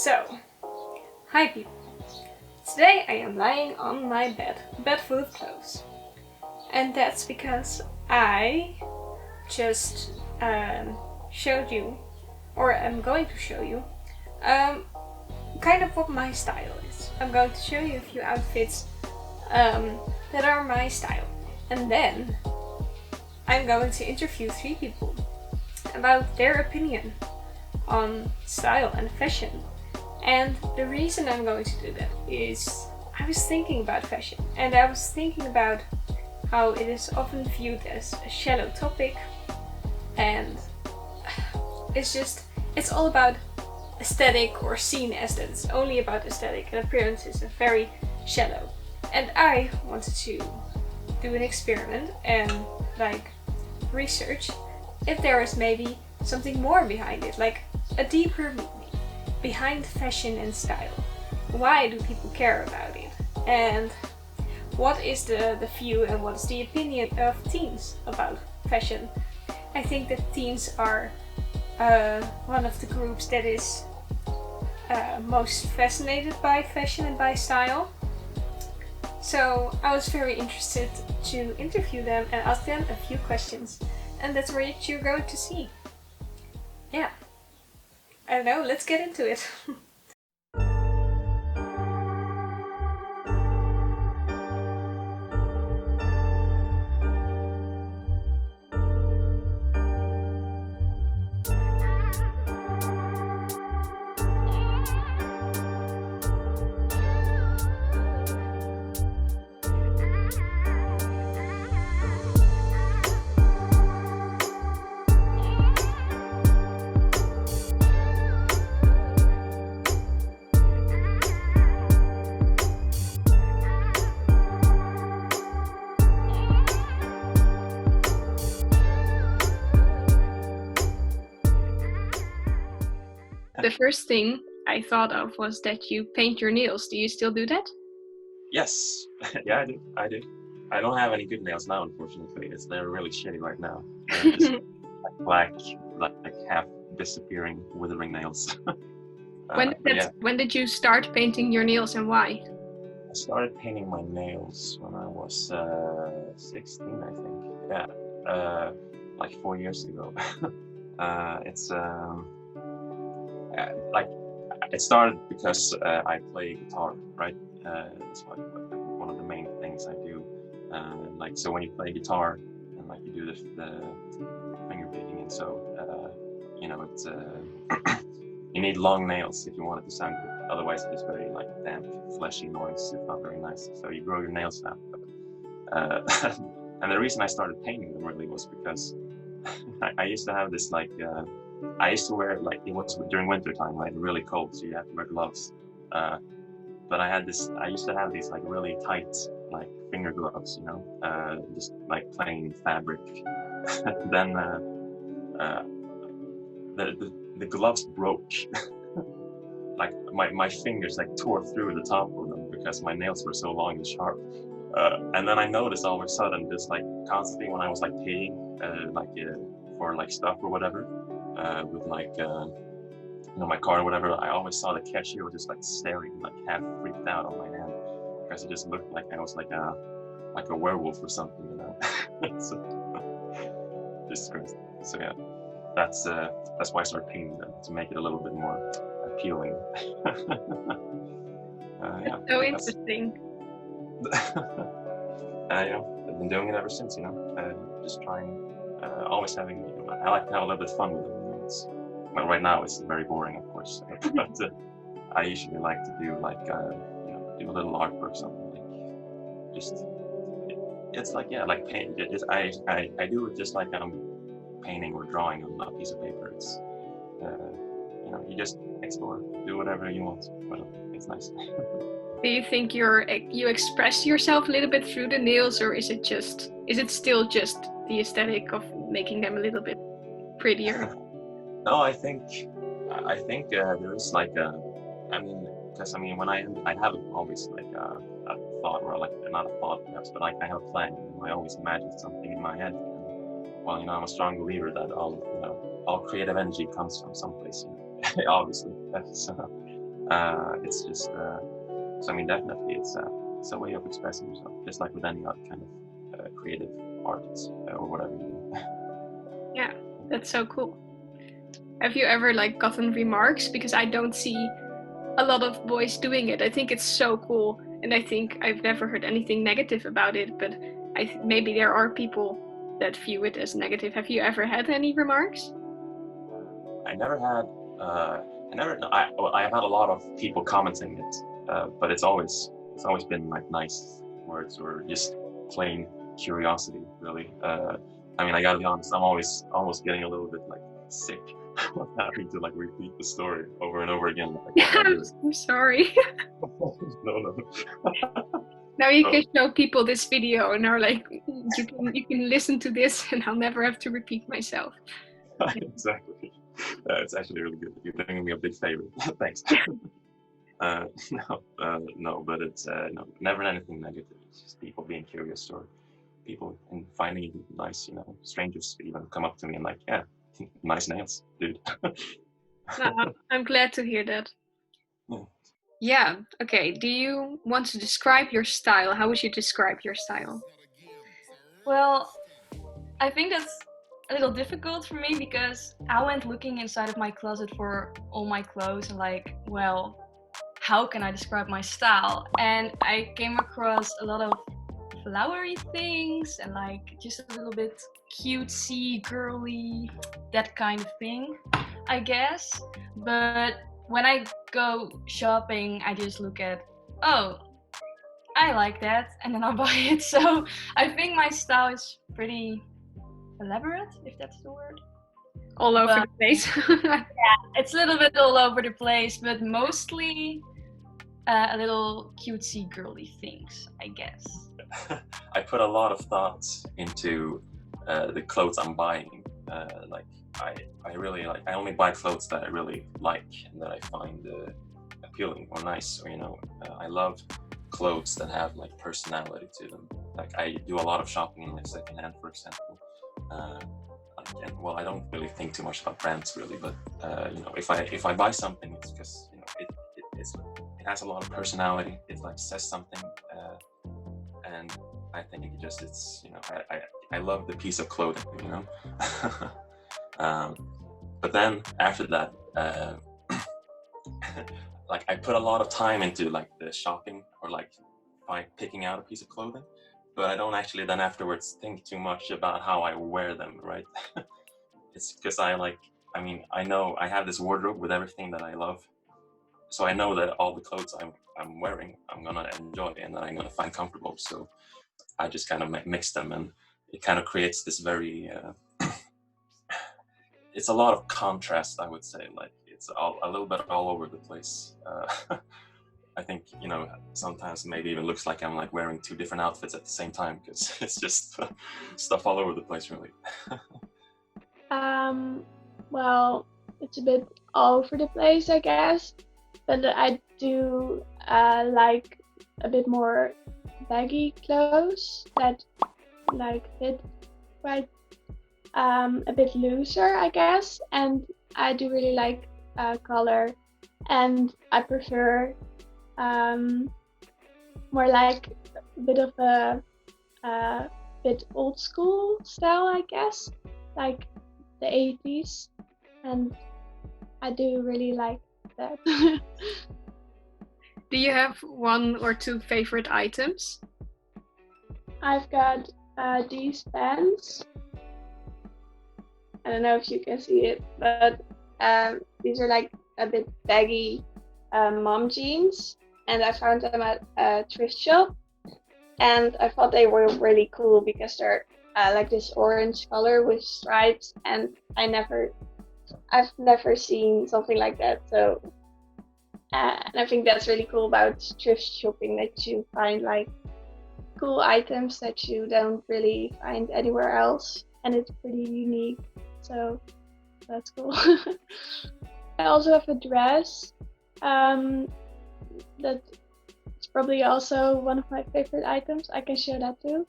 So, hi people. Today I am lying on my bed full of clothes. And that's because I just showed you, or I'm going to show you, kind of what my style is. I'm going to show you a few outfits that are my style. And then I'm going to interview 3 people about their opinion on style and fashion. And the reason I'm going to do that is I was thinking about fashion, and I was thinking about how it is often viewed as a shallow topic, and it's all about aesthetic, or seen as that it's only about aesthetic and appearances and very shallow. And I wanted to do an experiment and research if there is maybe something more behind it, like a deeper meaning behind fashion and style. Why do people care about it? And what is the view and what is the opinion of teens about fashion? I think that teens are one of the groups that is most fascinated by fashion and by style. So I was very interested to interview them and ask them a few questions. And that's what you're going to see. Yeah. I don't know, let's get into it. The first thing I thought of was that you paint your nails. Do you still do that? Yes, yeah, I do. I don't have any good nails now, unfortunately. They're really shitty right now. They're just black, like half disappearing, withering nails. When did you start painting your nails and why? I started painting my nails when I was 16, I think. Yeah, like 4 years ago. It's like it started because I play guitar, right? It's like one of the main things I do. So when you play guitar and you do the finger picking, and so it's you need long nails if you want it to sound good. Otherwise, it's very damp, fleshy noise. It's not very nice. So you grow your nails out. And the reason I started painting them really was because I used to have this I used to wear it was during winter time, really cold, so you have to wear gloves. But I used to have these really tight finger gloves, just plain fabric. Then the gloves broke. My fingers tore through the top of them because my nails were so long and sharp. And then I noticed all of a sudden, just constantly when I was paying for stuff or whatever, with my car or whatever, I always saw the cashier was just staring, half freaked out on my hand, because it just looked like I was like a werewolf or something, So, just crazy. So yeah, that's why I started painting them, to make it a little bit more appealing. Yeah, so interesting. I've been doing it ever since, just trying, always having, I like to have a little bit of fun with it. Well, right now it's very boring, of course, but I usually like to do do a little artwork, something it's paint. I do it just like I'm painting or drawing on a piece of paper. It's you just explore, do whatever you want. Well, it's nice. Do you think you express yourself a little bit through the nails, or is it still just the aesthetic of making them a little bit prettier? No, I think there is because when I have always a thought, or not a thought perhaps, but I have a plan. I always imagine something in my head. Well, I'm a strong believer that all creative energy comes from someplace, obviously. So It's just so I mean definitely it's a way of expressing yourself, just like with any other kind of creative arts or whatever you do. Yeah, that's so cool. Have you ever like gotten remarks? Because I don't see a lot of boys doing it. I think it's so cool, and I think I've never heard anything negative about it. But maybe there are people that view it as negative. Have you ever had any remarks? I never had. I have had a lot of people commenting it, but it's always been like nice words or just plain curiosity, really. I mean, I gotta be honest. I'm almost getting a little bit like sick of having to like repeat the story over and over again. Like, Yeah, I'm sorry. no. Now you can show people this video and are like, you can listen to this, and I'll never have to repeat myself. Exactly. It's actually really good. You're doing me a big favor. Thanks. No, but it's no, never anything negative. It's just people being curious or people and finding it nice. Strangers even come up to me and like, yeah, nice nails, dude. I'm glad to hear that. Yeah. Yeah. Okay. Do you want to describe your style? How would you describe your style? Well, I think that's a little difficult for me because I went looking inside of my closet for all my clothes and like, well, how can I describe my style? And I came across a lot of flowery things and like just a little bit cutesy, girly, that kind of thing, I guess. But when I go shopping, I just look at, oh, I like that, and then I'll buy it. So I think my style is pretty elaborate, if that's the word. All over the place. It's a little bit all over the place, but mostly a little cutesy girly things, I guess. I put a lot of thoughts into the clothes I'm buying. Like I really like. I only buy clothes that I really like and that I find appealing or nice. Or I love clothes that have like personality to them. Like I do a lot of shopping in like secondhand, for example. Well, I don't really think too much about brands really, but if I buy something, it's because it has a lot of personality. It like says something, and I think it's I love the piece of clothing, but then after that, like I put a lot of time into like the shopping or like by picking out a piece of clothing, but I don't actually then afterwards think too much about how I wear them, right? It's because I know I have this wardrobe with everything that I love, so I know that all the clothes I'm wearing, I'm gonna enjoy and that I'm gonna find comfortable. So I just kind of mix them, and it kind of creates this very. It's a lot of contrast, I would say. Like it's a little bit all over the place. I think sometimes maybe even looks like I'm like wearing two different outfits at the same time because it's just stuff all over the place, really. Well, it's a bit all over the place, I guess, but I do like a bit more baggy clothes that like fit quite a bit looser, I guess, and I do really like color, and I prefer more like a bit of a bit old school style, I guess, like the 80s, and I do really like that. Do you have one or two favorite items? I've got these pants. I don't know if you can see it, but these are like a bit baggy mom jeans, and I found them at a thrift shop, and I thought they were really cool because they're like this orange color with stripes, and I've never seen something like that. So and I think that's really cool about thrift shopping, that you find like cool items that you don't really find anywhere else, and it's pretty unique. So that's cool. I also have a dress that's probably also one of my favorite items. I can show that too.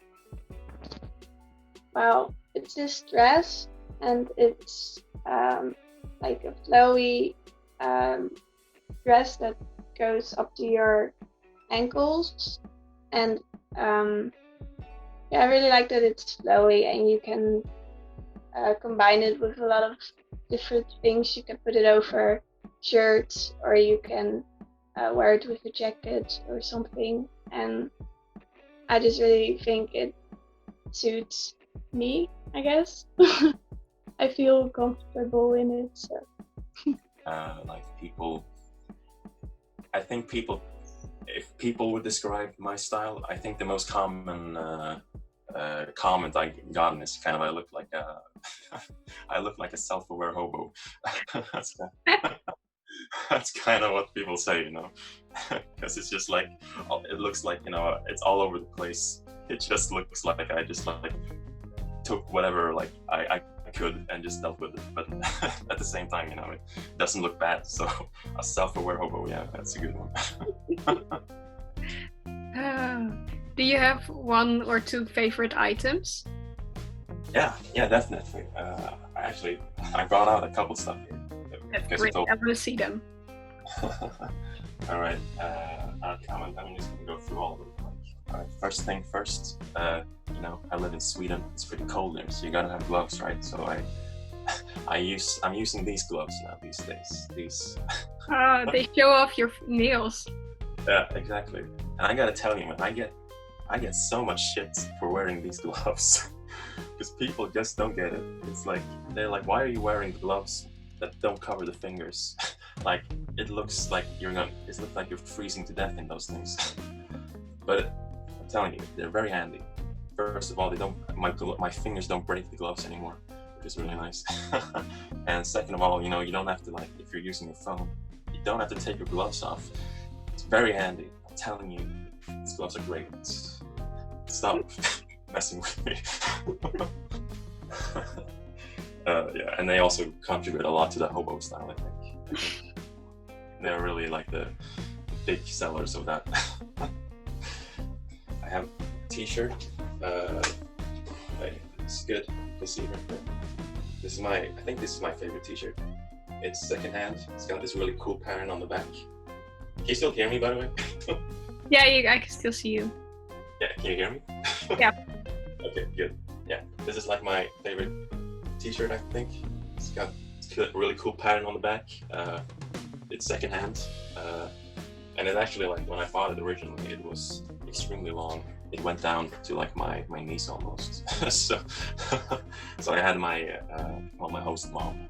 Well, it's this dress, and it's like a flowy dress that goes up to your ankles, and yeah, I really like that it's flowy and you can combine it with a lot of different things. You can put it over shirts, or you can wear it with a jacket or something, and I just really think it suits me, I guess. I feel comfortable in it, so. Like people, I think people, if people would describe my style, I think the most common comment I gotten is kind of I look like a I look like a self-aware hobo. that's, that's kind of what people say, you know, because it's just like it looks like, you know, it's all over the place. It just looks like I just like took whatever like I could and just dealt with it, but at the same time, you know, it doesn't look bad. So a self-aware hobo, yeah, that's a good one. Do you have one or two favorite items? Yeah, definitely. I brought out a couple stuff here. That's great. I want to see them. All right, I'm just gonna go through all of them. All right, first thing first, you know, I live in Sweden. It's pretty cold there, so you gotta have gloves, right? So I'm using these gloves now these days. These. They show off your nails. Yeah, exactly. And I gotta tell you, man, I get so much shit for wearing these gloves because people just don't get it. It's like they're like, why are you wearing gloves that don't cover the fingers? Like it looks like it looks like you're freezing to death in those things. But I'm telling you, they're very handy. First of all, my fingers don't break the gloves anymore, which is really nice. And second of all, you know, you don't have to, like, if you're using your phone, you don't have to take your gloves off. It's very handy. I'm telling you, these gloves are great. Stop messing with me. Yeah, and they also contribute a lot to the hobo style, I think. They're really like the big sellers of that. I have a t-shirt. It's good. You can see it right there. I think this is my favorite t-shirt. It's secondhand. It's got this really cool pattern on the back. Can you still hear me, by the way? Yeah, I can still see you. Yeah, can you hear me? Yeah. Okay, good. Yeah, this is like my favorite t-shirt, I think. It's got a really cool pattern on the back. It's secondhand. And it actually, like, when I bought it originally, it was extremely long. It went down to like my knees almost. so I had my my host mom.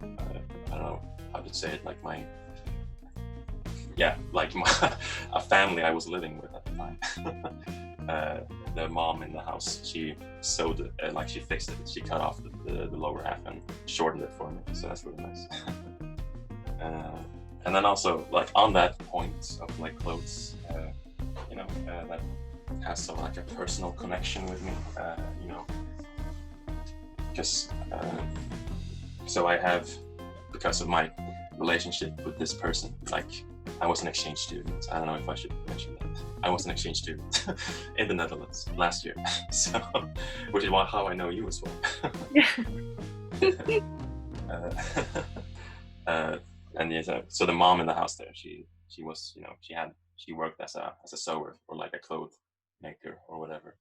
I don't know how to say it. Like a family I was living with at the time. The mom in the house, she sewed it, like she fixed it. She cut off the lower half and shortened it for me. So that's really nice. And then also, like, on that point of like clothes, you know, that has some like a personal connection with me, you know, because so I have, because of my relationship with this person, like I was an exchange student. I don't know if I should mention that. I was an exchange student in the Netherlands last year, so which is how I know you as well. And yeah, so the mom in the house there, she was, you know, she worked as a sewer or like a clothes maker or whatever.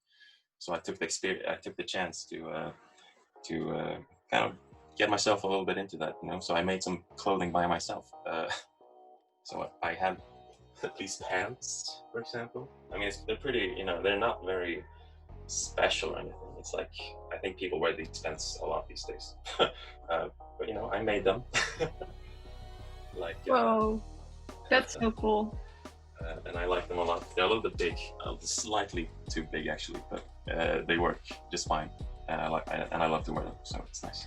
So I took the chance to kind of get myself a little bit into that, you know. So I made some clothing by myself. So I have these pants, for example. I mean, they're pretty, you know, they're not very special or anything. It's like, I think people wear these pants a lot these days. But you know, I made them. Like, whoa, that's so cool. And I like them a lot. They're a little bit big, slightly too big actually, but they work just fine. And I love to wear them, so it's nice.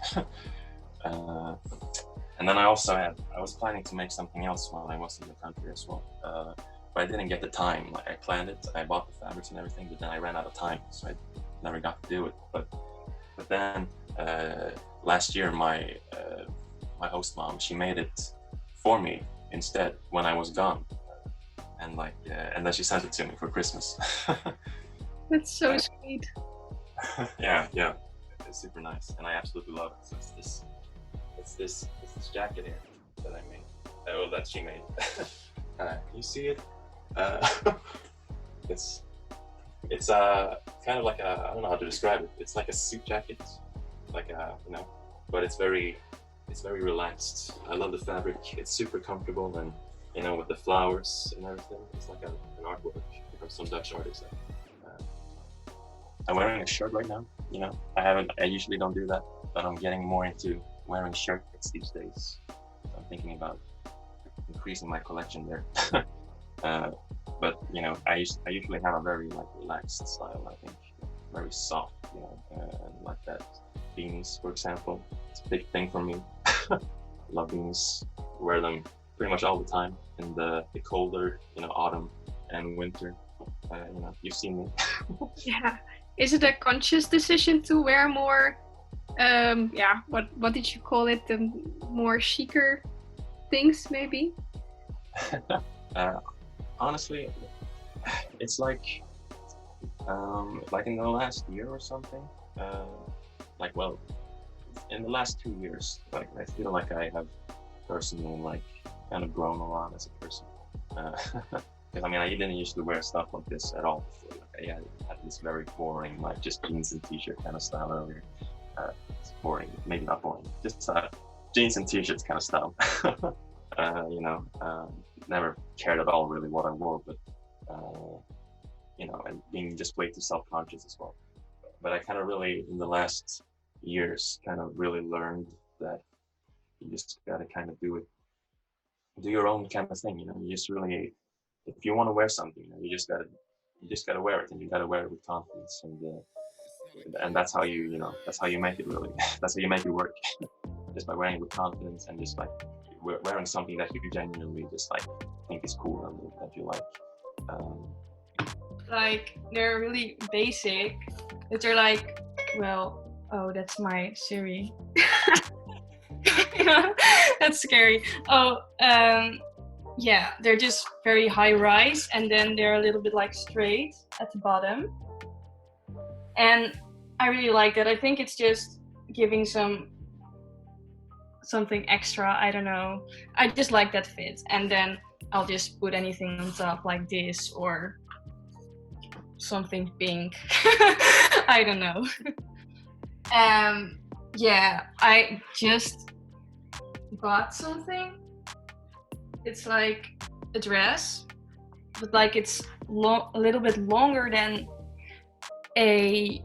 And then I was planning to make something else when I was in the country as well, but I didn't get the time. Like, I planned it, I bought the fabrics and everything, but then I ran out of time, so I never got to do it. But then last year, my host mom, she made it for me instead when I was gone, and like and then she sent it to me for Christmas. That's so sweet. Yeah, it's super nice, and I absolutely love it. So it's this jacket here that I made, that she made. You see it? It's kind of like I don't know how to describe it. It's like a suit jacket, like but it's very relaxed. I love the fabric. It's super comfortable, and with the flowers and everything, it's like an artwork from some Dutch artist. I'm wearing a shirt right now. I usually don't do that, but I'm getting more into wearing shirts these days. So I'm thinking about increasing my collection there. But I usually have a very relaxed style. I think very soft, and like that. Beanies, for example, it's a big thing for me. Love beanies. Wear them pretty much all the time in the colder, autumn and winter. You've seen me. Yeah. Is it a conscious decision to wear more? What did you call it? The more chicer things, maybe. Honestly, it's like in the last year or something. In the last 2 years, I feel like I have personally kind of grown a lot as a person. Because I didn't used to wear stuff like this at all before. I had this very boring, just jeans and t-shirt kind of style earlier. It's boring, maybe not boring, just jeans and t-shirts kind of style. Never cared at all really what I wore, but and being just way too self-conscious as well. But I kind of really, in the last years, kind of really learned that you just gotta kind of do your own kind of thing. You just really, if you want to wear something, you just gotta wear it, and you gotta wear it with confidence, and that's how that's how you make it really. That's how you make it work. Just by wearing it with confidence, and just wearing something that you genuinely just think is cool and that you like. They're really basic, but they're oh, that's my Siri. That's scary. Yeah, they're just very high rise, and then they're a little bit straight at the bottom. And I really like that. I think it's just giving something extra. I don't know. I just like that fit. And then I'll just put anything on top like this or something pink. I don't know. Yeah, I just bought something. It's like a dress, but it's a little bit longer than a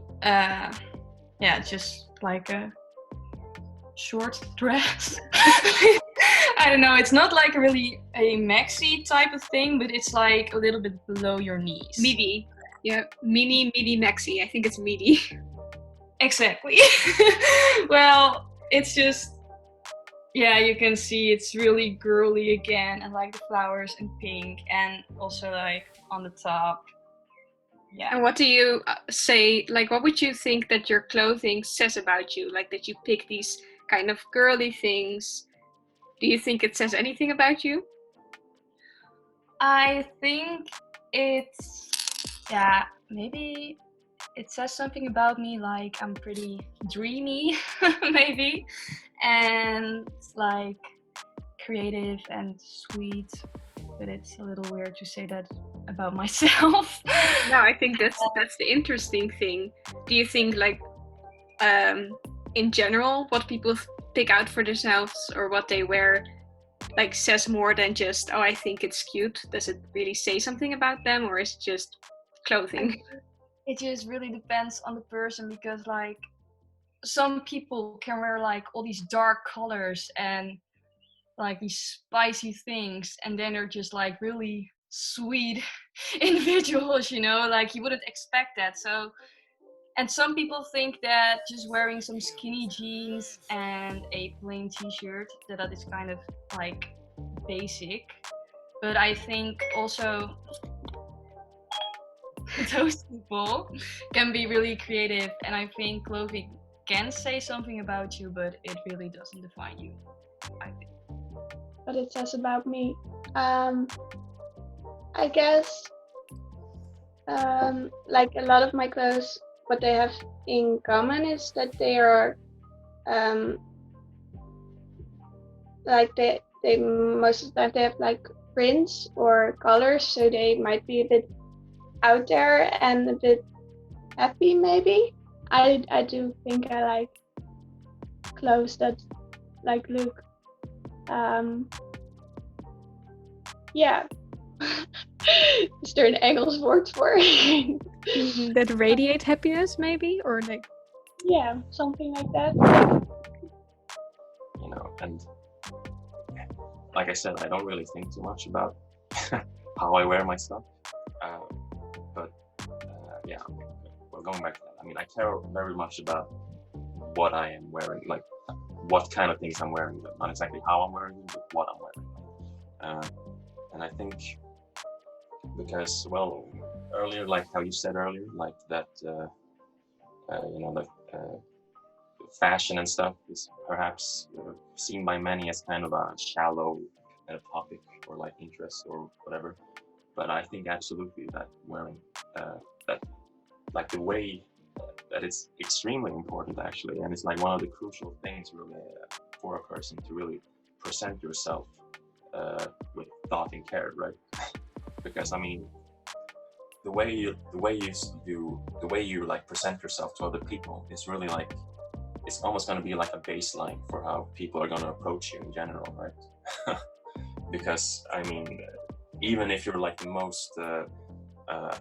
just like a short dress. I don't know, it's not really a maxi type of thing, but it's a little bit below your knees. Midi. Yeah, mini maxi. I think it's midi. Exactly. Well, it's just, yeah, you can see it's really girly again, and the flowers and pink, and also on the top. Yeah. And what do you say, what would you think that your clothing says about you? That you pick these kind of girly things. Do you think it says anything about you? I think maybe it says something about me, I'm pretty dreamy, maybe, and creative and sweet, but it's a little weird to say that about myself. No, I think that's the interesting thing. Do you think in general what people pick out for themselves or what they wear says more than just, oh, I think it's cute? Does it really say something about them, or is it just clothing? It just really depends on the person, because some people can wear all these dark colors and these spicy things, and then they're just really sweet individuals, you wouldn't expect that. So, and some people think that just wearing some skinny jeans and a plain t-shirt, that is kind of basic. But I think also those people can be really creative, and I think clothing can say something about you, but it really doesn't define you, I think. What it says about me, I guess a lot of my clothes, what they have in common is that they are they most of the time they have like prints or colors, so they might be a bit out there and a bit happy maybe. I do think I like clothes that like look yeah. Is there an Engels word for it? That radiate happiness, maybe, or like Yeah, something like that. You know, and like I said, I don't really think too much about how I wear my stuff. But yeah, well, going back to that, I mean, I care very much about what I am wearing, like what kind of things I'm wearing, but not exactly how I'm wearing them, but what I'm wearing. And I think because, well, earlier, like how you said earlier, like that, you know, like fashion and stuff is perhaps seen by many as kind of a shallow topic or like interest or whatever. But I think absolutely that wearing that, like the way that it's extremely important actually, and it's like one of the crucial things really for a person to really present yourself with thought and care, right? Because I mean, the way you like present yourself to other people is really like, it's almost going to be like a baseline for how people are going to approach you in general, right? Because I mean, even if you're like the most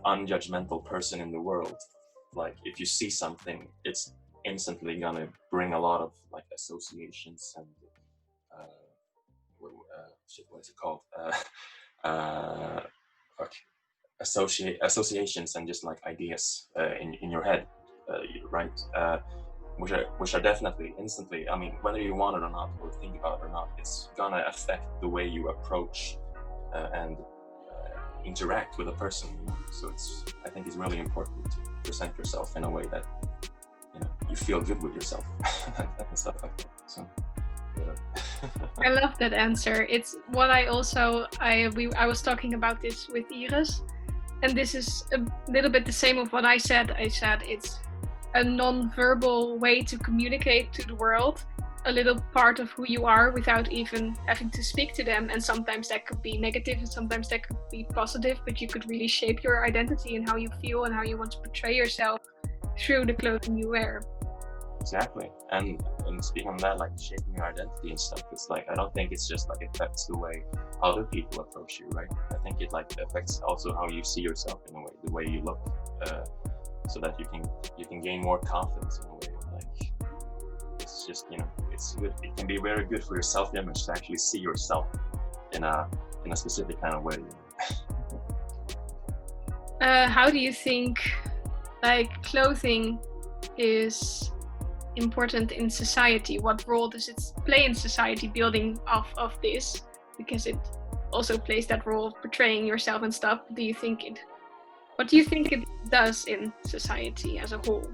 unjudgmental person in the world, like if you see something, it's instantly going to bring a lot of like associations and what is it called? Associations and just like ideas in your head, right? Which are definitely instantly, I mean, whether you want it or not, or think about it or not, it's gonna affect the way you approach and interact with a person. You know? So I think it's really important to present yourself in a way that, you know, you feel good with yourself and stuff like that. So. I love that answer. It's what I also I was talking about this with Iris, and this is a little bit the same of what I said. I said it's a non-verbal way to communicate to the world a little part of who you are without even having to speak to them. And sometimes that could be negative and sometimes that could be positive, but you could really shape your identity and how you feel and how you want to portray yourself through the clothing you wear. Exactly. And speaking on that, like shaping your identity and stuff, it's like, I don't think it's just like affects the way other people approach you, right? I think it like affects also how you see yourself in a way, the way you look, so that you can gain more confidence in a way. Like it's just, you know, it's good. It can be very good for your self-image to actually see yourself in a specific kind of way. How do you think like clothing is important in society? What role does it play in society, building off of this? Because it also plays that role of portraying yourself and stuff. What do you think it does in society as a whole?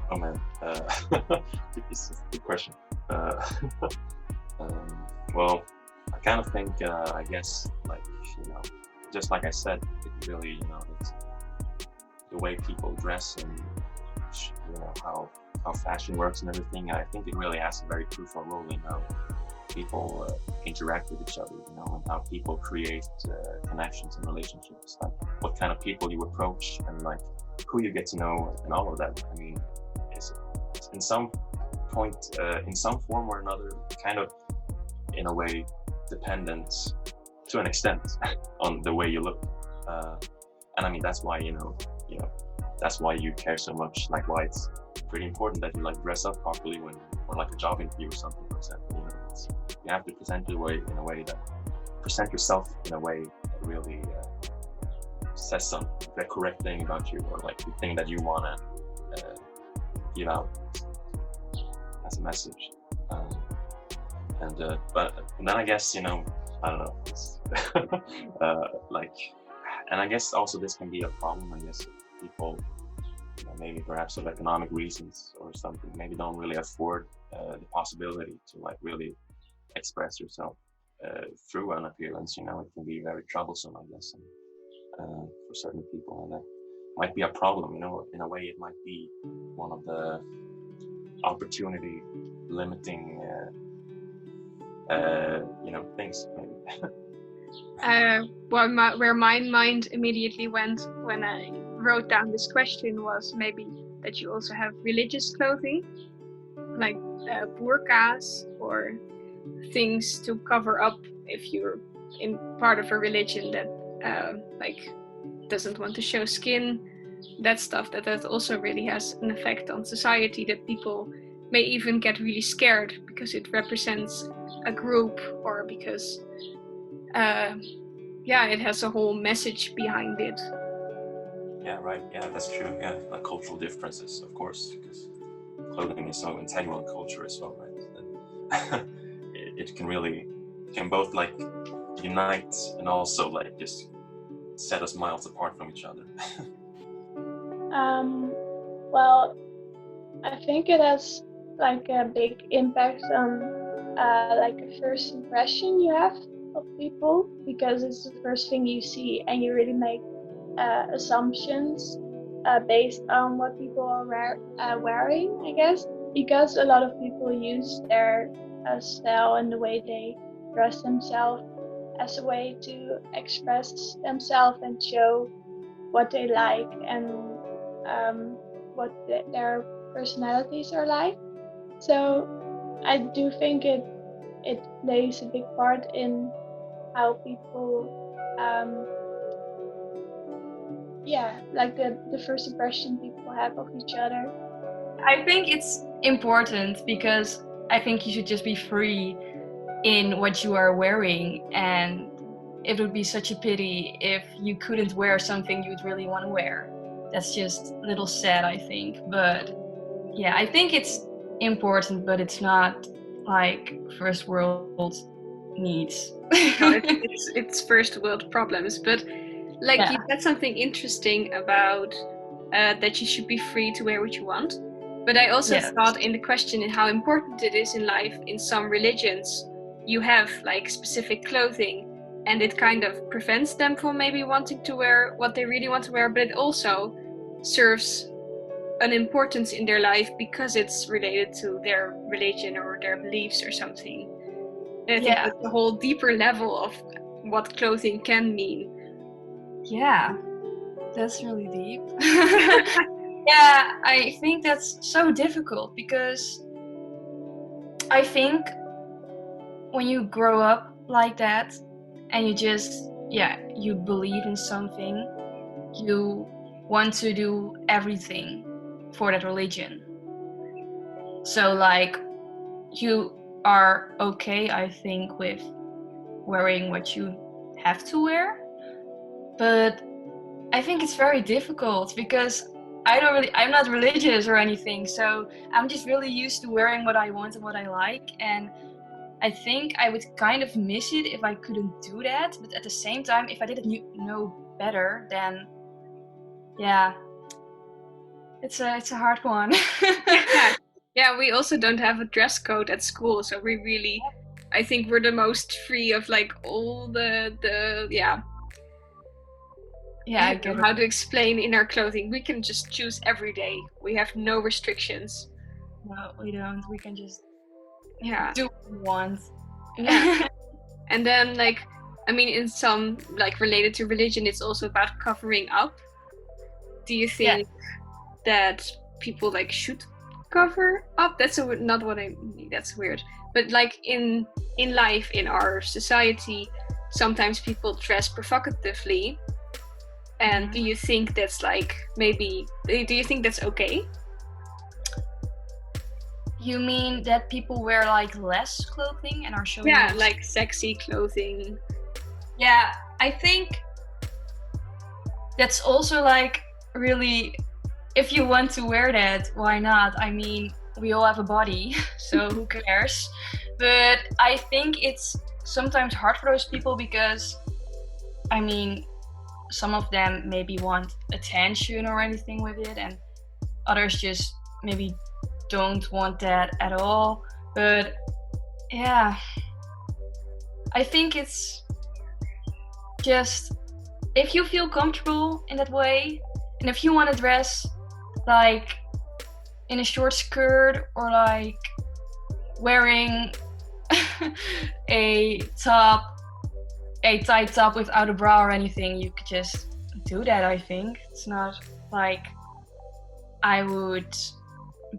Oh man, this is a good question. Well, I kind of think, I guess, like, you know, just like I said, it really, you know, it's the way people dress and, you know, how fashion works and everything. I think it really has a very crucial role in how people interact with each other, you know, and how people create connections and relationships, like what kind of people you approach and like who you get to know and all of that. I mean, it's in some point, in some form or another, kind of in a way dependent to an extent on the way you look. And I mean, that's why, you know, that's why you care so much, like why it's pretty important that you like dress up properly when, or like a job interview or something, for example. You know, you have to present yourself in a way that really says the correct thing about you, or like the thing that you wanna give out as a message. But then I guess, you know, I don't know, it's like, and I guess also this can be a problem, I guess, if people, you know, maybe perhaps of economic reasons or something, maybe don't really afford the possibility to like really express yourself through an appearance. You know, it can be very troublesome, I guess, for certain people, and that might be a problem. You know, in a way, it might be one of the opportunity limiting things maybe. Where my mind immediately went when I wrote down this question was maybe that you also have religious clothing, like burqas or things to cover up if you're in part of a religion that like doesn't want to show skin. That stuff that also really has an effect on society, that people may even get really scared because it represents a group, or because it has a whole message behind it. Yeah, right. Yeah, that's true. Yeah, like cultural differences, of course, because clothing is so integral in culture as well, right? And it can both like unite and also like just set us miles apart from each other. Well, I think it has like a big impact on like a first impression you have of people, because it's the first thing you see and you really make assumptions based on what people are wearing, I guess, because a lot of people use their style and the way they dress themselves as a way to express themselves and show what they like and what their personalities are like. So I do think it plays a big part in how people like the first impression people have of each other. I think it's important because I think you should just be free in what you are wearing, and it would be such a pity if you couldn't wear something you'd really want to wear. That's just a little sad, I think. But yeah, I think it's important, but it's not like first world needs. No, it's first world problems. But like you said something interesting about that you should be free to wear what you want. But I also thought in the question in how important it is in life, in some religions you have like specific clothing, and it kind of prevents them from maybe wanting to wear what they really want to wear, but it also serves an importance in their life because it's related to their religion or their beliefs or something. And I think that's a whole deeper level of what clothing can mean. Yeah, that's really deep. Yeah, I think that's so difficult because I think when you grow up like that and you just, you believe in something, you want to do everything for that religion. So like you are okay, I think, with wearing what you have to wear, but I think it's very difficult because I'm not religious or anything, so I'm just really used to wearing what I want and what I like, and I think I would kind of miss it if I couldn't do that. But at the same time, if I didn't know better, then it's a hard one. Yeah, we also don't have a dress code at school, so I think we're the most free of like all the I don't know how to explain in our clothing. We can just choose every day. We have no restrictions. No, we don't. We can just do what we want. Yeah. And then like, I mean, in some like related to religion, it's also about covering up. Do you think that people like should cover up? That's not what I mean. That's weird. But like in life, in our society, sometimes people dress provocatively. And do you think that's like do you think that's okay? You mean that people wear like less clothing and are showing? Yeah, like sexy clothing. Yeah, I think that's also like really, if you want to wear that, why not? I mean, we all have a body, so who cares? But I think it's sometimes hard for those people because, I mean, some of them maybe want attention or anything with it, and others just maybe don't want that at all. But yeah, I think it's just if you feel comfortable in that way, and if you want to dress like in a short skirt or like wearing a tight top without a bra or anything, you could just do that. I think it's not like I would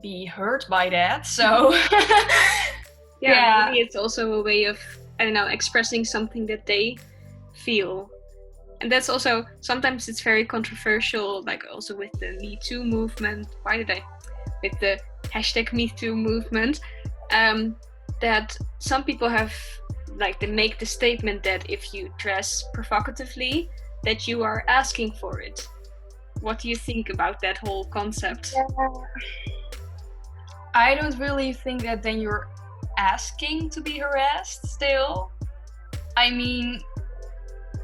be hurt by that. So Yeah, maybe it's also a way of, I don't know, expressing something that they feel. And that's also, sometimes it's very controversial, like also with the Me Too movement. With the hashtag Me Too movement, that some people have, like, they make the statement that if you dress provocatively, that you are asking for it. What do you think about that whole concept? I don't really think that then you're asking to be harassed still. I mean,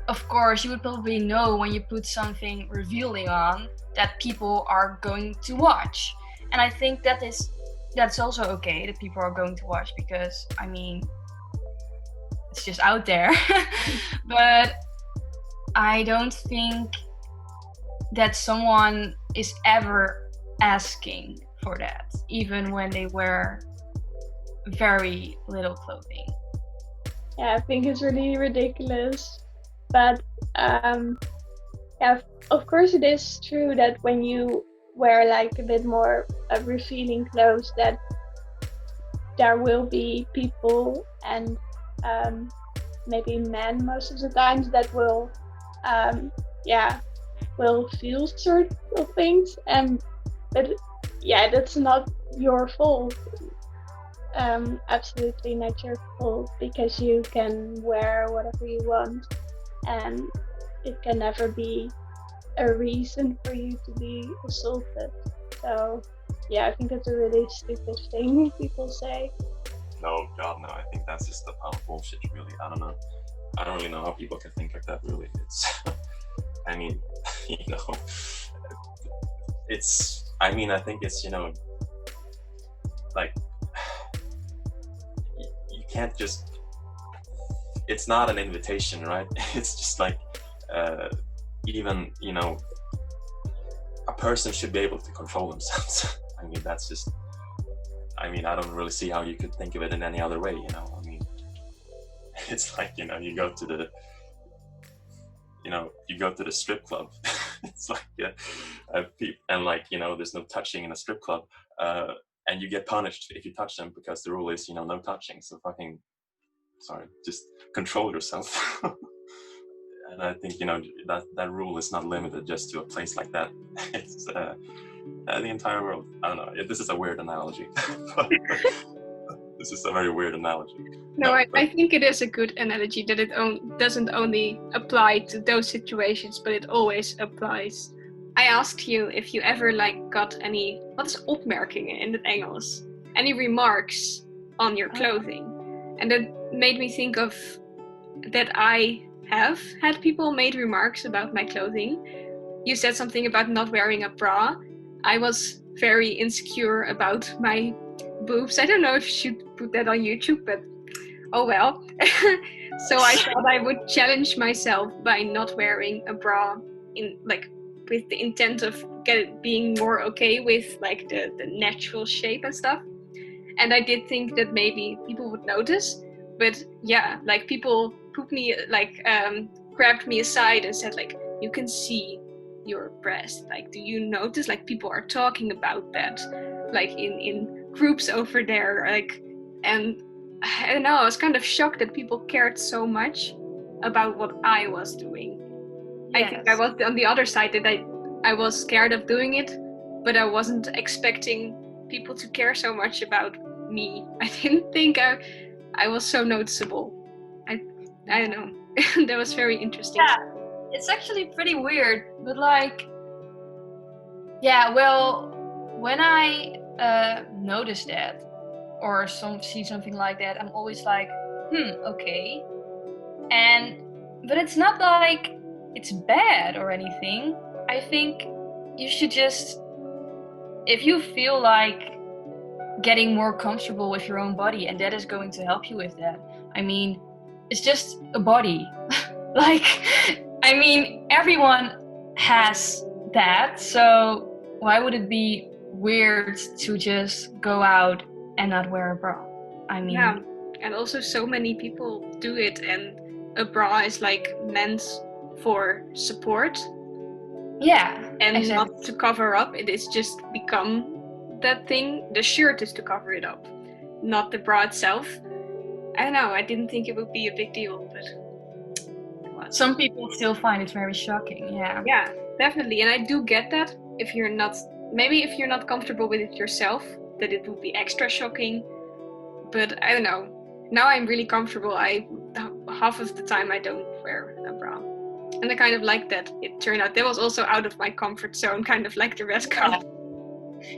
of course, you would probably know when you put something revealing on that people are going to watch. And I think that's also okay that people are going to watch, because, I mean, it's just out there. But I don't think that someone is ever asking for that, even when they wear very little clothing. Yeah, I think it's really ridiculous. But yeah, of course it is true that when you wear like a bit more revealing clothes, that there will be people and maybe men most of the times that will will feel certain things, but yeah, that's not your fault. Absolutely not your fault, because you can wear whatever you want, and it can never be a reason for you to be assaulted. So yeah, I think that's a really stupid thing people say. No, God, no. I think that's just a pile of bullshit, really. I don't know. I don't really know how people can think like that, really. It's, I mean, you know, it's, I mean, I think it's, you know, like, you can't just, it's not an invitation, right? It's just like, even, you know, a person should be able to control themselves. I mean, that's just, I mean, I don't really see how you could think of it in any other way, you know? I mean, it's like, you know, you go to the strip club. It's like, and like, you know, there's no touching in a strip club, and you get punished if you touch them, because the rule is, you know, no touching. So fucking, sorry, just control yourself. And I think, you know, that rule is not limited just to a place like that. It's the entire world. I don't know. This is a weird analogy. This is a very weird analogy. No, I think it is a good analogy that it doesn't only apply to those situations, but it always applies. I asked you if you ever like got any, wat is opmerkingen in het Engels? Any remarks on your clothing. And that made me think of that I have had people made remarks about my clothing. You said something about not wearing a bra. I was very insecure about my boobs. I don't know if you should put that on YouTube, but oh well. So I thought I would challenge myself by not wearing a bra, in like with the intent of being more okay with like the natural shape and stuff. And I did think that maybe people would notice, but yeah, like people put me like grabbed me aside and said like, you can see your breast. Like, do you notice? Like, people are talking about that, like in groups over there. Like, and I don't know. I was kind of shocked that people cared so much about what I was doing. Yes. I think I was on the other side, that I was scared of doing it, but I wasn't expecting people to care so much about me. I didn't think I was so noticeable. I don't know. That was very interesting. Yeah, it's actually pretty weird, but like, yeah, well, when I notice that or see something like that, I'm always like, okay. But it's not like it's bad or anything. I think you should just, if you feel like getting more comfortable with your own body and that is going to help you with that, I mean, it's just a body. Like, I mean, everyone has that, so why would it be weird to just go out and not wear a bra? I mean, yeah. And also so many people do it, and a bra is like meant for support Yeah, and exactly. not to cover up. It is just become that thing. The shirt is to cover it up, not the bra itself. I don't know, I didn't think it would be a big deal, but it was. Some people still find it very shocking. Yeah, definitely. And I do get that if you're not comfortable with it yourself, that it would be extra shocking. But I don't know. Now I'm really comfortable. Half of the time I don't wear a bra. And I kind of like that. It turned out that was also out of my comfort zone, kind of like the red carpet.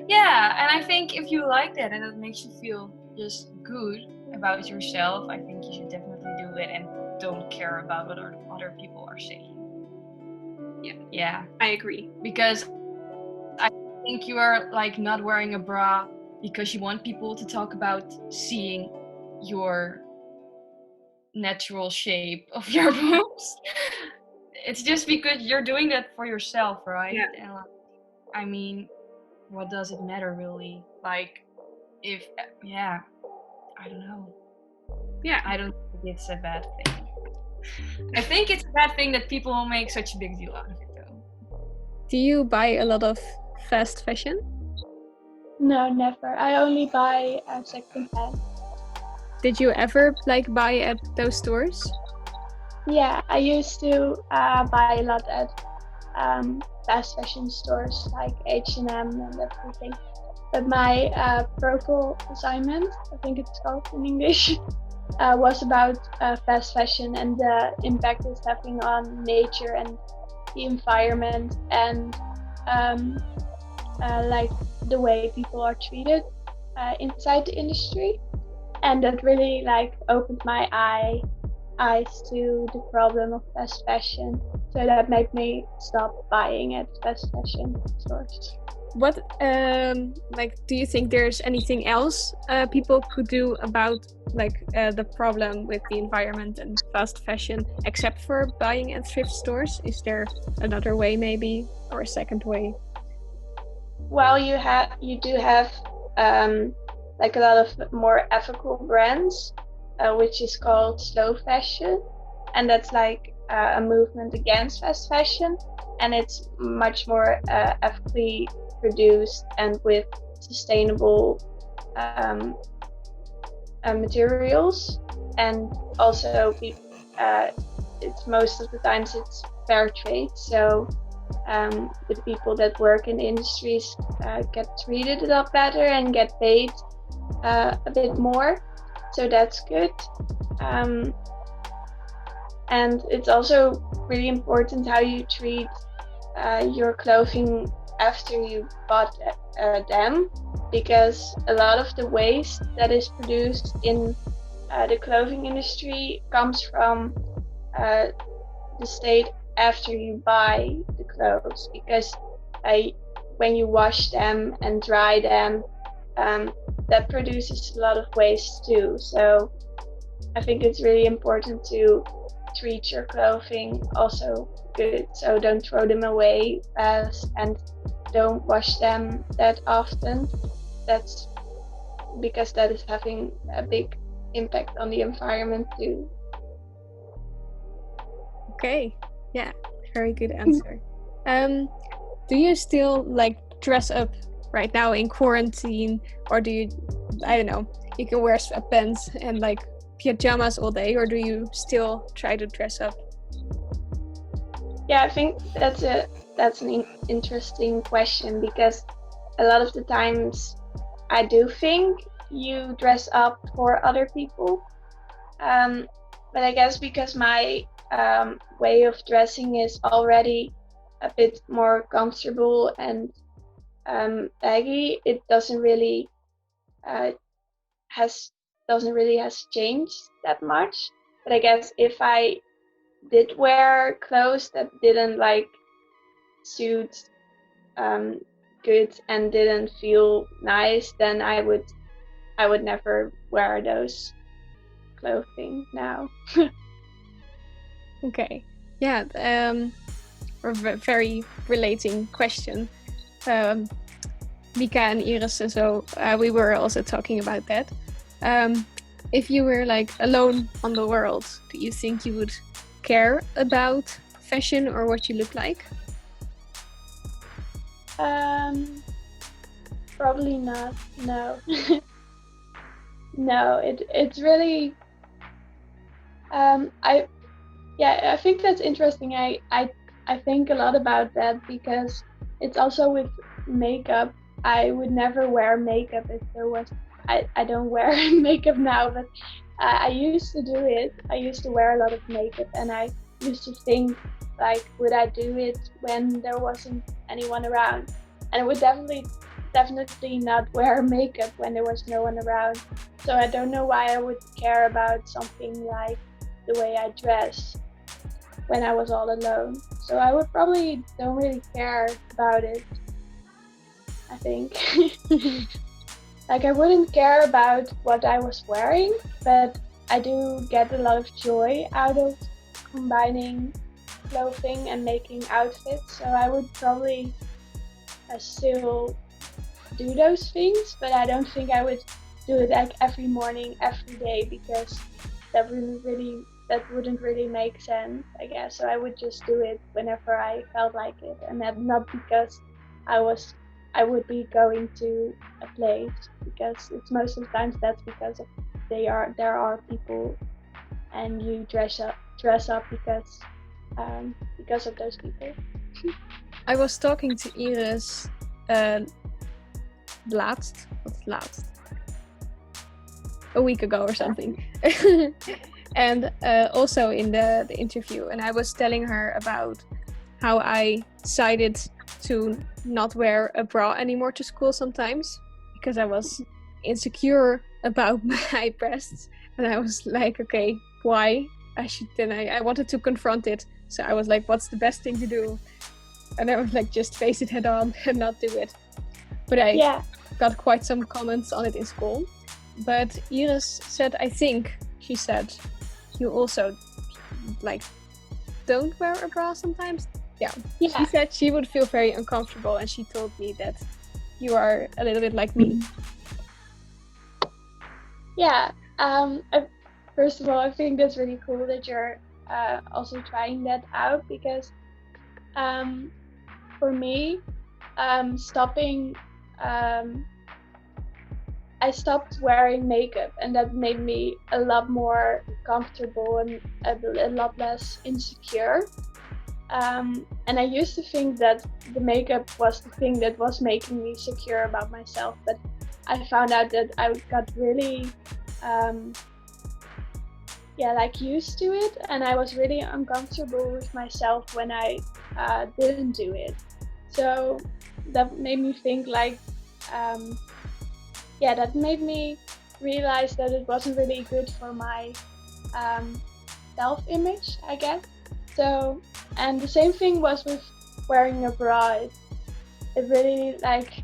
Yeah, and I think if you like that and it makes you feel just good about yourself, I think you should definitely do it and don't care about what other people are saying. Yeah, I agree. because I think you are like not wearing a bra because you want people to talk about seeing your natural shape of your boobs. It's just because you're doing that for yourself, right? Yeah. And I mean, what does it matter really? Like, if I don't know. Yeah. I don't think it's a bad thing. I think it's a bad thing that people make such a big deal out of it, though. Do you buy a lot of fast fashion? No, never. I only buy secondhand. Did you ever like buy at those stores? Yeah, I used to buy a lot at fast fashion stores like H&M and everything. But my profile assignment, I think it's called in English, was about fast fashion and the impact it's having on nature and the environment, and like the way people are treated inside the industry. And that really like opened my eyes to the problem of fast fashion. So that made me stop buying at fast fashion stores. What do you think there's anything else people could do about the problem with the environment and fast fashion except for buying at thrift stores? Is there another way maybe, or a second way? Well, you do have like a lot of more ethical brands, which is called slow fashion, and that's like a movement against fast fashion, and it's much more ethically produced and with sustainable materials, and also it's most of the times it's fair trade, so the people that work in the industries get treated a lot better and get paid a bit more, so that's good. And it's also really important how you treat your clothing after you bought them, because a lot of the waste that is produced in the clothing industry comes from the state after you buy the clothes, because when you wash them and dry them, that produces a lot of waste too. So I think it's really important to treat your clothing also good, so don't throw them away fast and don't wash them that often. That's because that is having a big impact on the environment too. Okay, yeah, very good answer. Do you still like dress up right now in quarantine, or do you, I don't know, you can wear sweatpants and like pajamas all day, or do you still try to dress up? Yeah, I think that's an interesting question, because a lot of the times I do think you dress up for other people, but I guess because my way of dressing is already a bit more comfortable and baggy, it doesn't really has changed that much. But I guess if I did wear clothes that didn't like suit good and didn't feel nice, then I would never wear those clothing now. Okay, yeah, very relating question. Mika and Iris and so we were also talking about that. if you were like alone on the world, do you think you would care about fashion or what you look like? Probably not. No. No, it's really I think that's interesting. I think a lot about that because it's also with makeup. I would never wear makeup if there was I don't wear makeup now, but I used to do it. I used to wear a lot of makeup, and I used to think like, would I do it when there wasn't anyone around? And I would definitely not wear makeup when there was no one around. So I don't know why I would care about something like the way I dress when I was all alone. So I would probably don't really care about it, I think. Like I wouldn't care about what I was wearing, but I do get a lot of joy out of combining clothing and making outfits. So I would probably still do those things, but I don't think I would do it like every morning, every day, because that wouldn't really make sense, I guess. So I would just do it whenever I felt like it, and that not because I would be going to a place, because it's most of the times that's because there are people, and you dress up because of those people. I was talking to Iris last a week ago or something. And also in the interview, and I was telling her about how I decided to not wear a bra anymore to school sometimes because I was insecure about my breasts, and I was like, okay, why? I wanted to confront it, so I was like, what's the best thing to do? And I was like, just face it head on and not do it. But I got quite some comments on it in school. But Iris said, I think she said, you also like don't wear a bra sometimes. Yeah. She said she would feel very uncomfortable, and she told me that you are a little bit like me. Yeah. First of all, I think that's really cool that you're also trying that out, because for me, I stopped wearing makeup, and that made me a lot more comfortable and a lot less insecure. And I used to think that the makeup was the thing that was making me secure about myself, but I found out that I got really used to it, and I was really uncomfortable with myself when I didn't do it. So that made me think like that made me realize that it wasn't really good for my self-image, I guess. So, and the same thing was with wearing a bra. It really like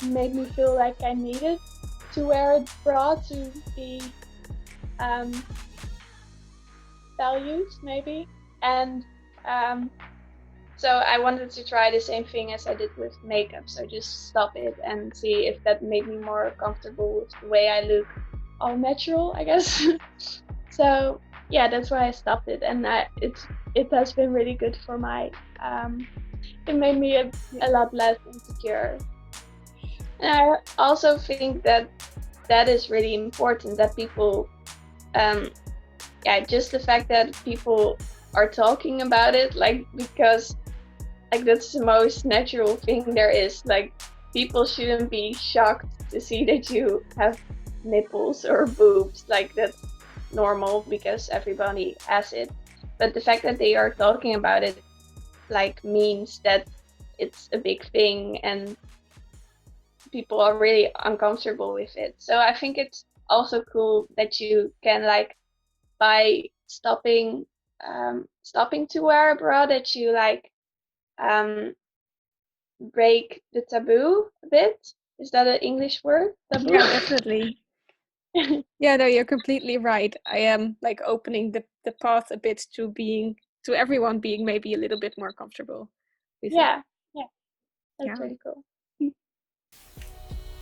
made me feel like I needed to wear a bra to be valued, maybe. And so I wanted to try the same thing as I did with makeup. So just stop it and see if that made me more comfortable with the way I look, all natural, I guess. So yeah, that's why I stopped it, and it has been really good for my. It made me a lot less insecure. And I also think that is really important, that people, just the fact that people are talking about it, like, because like that's the most natural thing there is. Like, people shouldn't be shocked to see that you have nipples or boobs. Like, that's normal because everybody has it. But the fact that they are talking about it like means that it's a big thing and people are really uncomfortable with it. So I think it's also cool that you can, like, by stopping to wear a bra, that you like break the taboo a bit. Is that an English word? Taboo? Yeah, definitely. Yeah, no, you're completely right. I am like opening the path a bit to everyone being maybe a little bit more comfortable with it. That's really cool.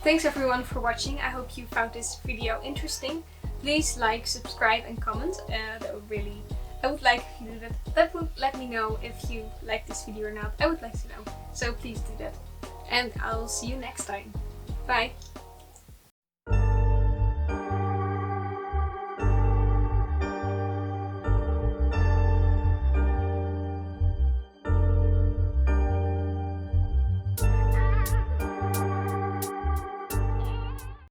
Thanks everyone for watching. I hope you found this video interesting. please like, subscribe and comment. That would really, I would like if you do that. That would let me know if you like this video or not. I would like to know. So please do that. And I'll see you next time. Bye.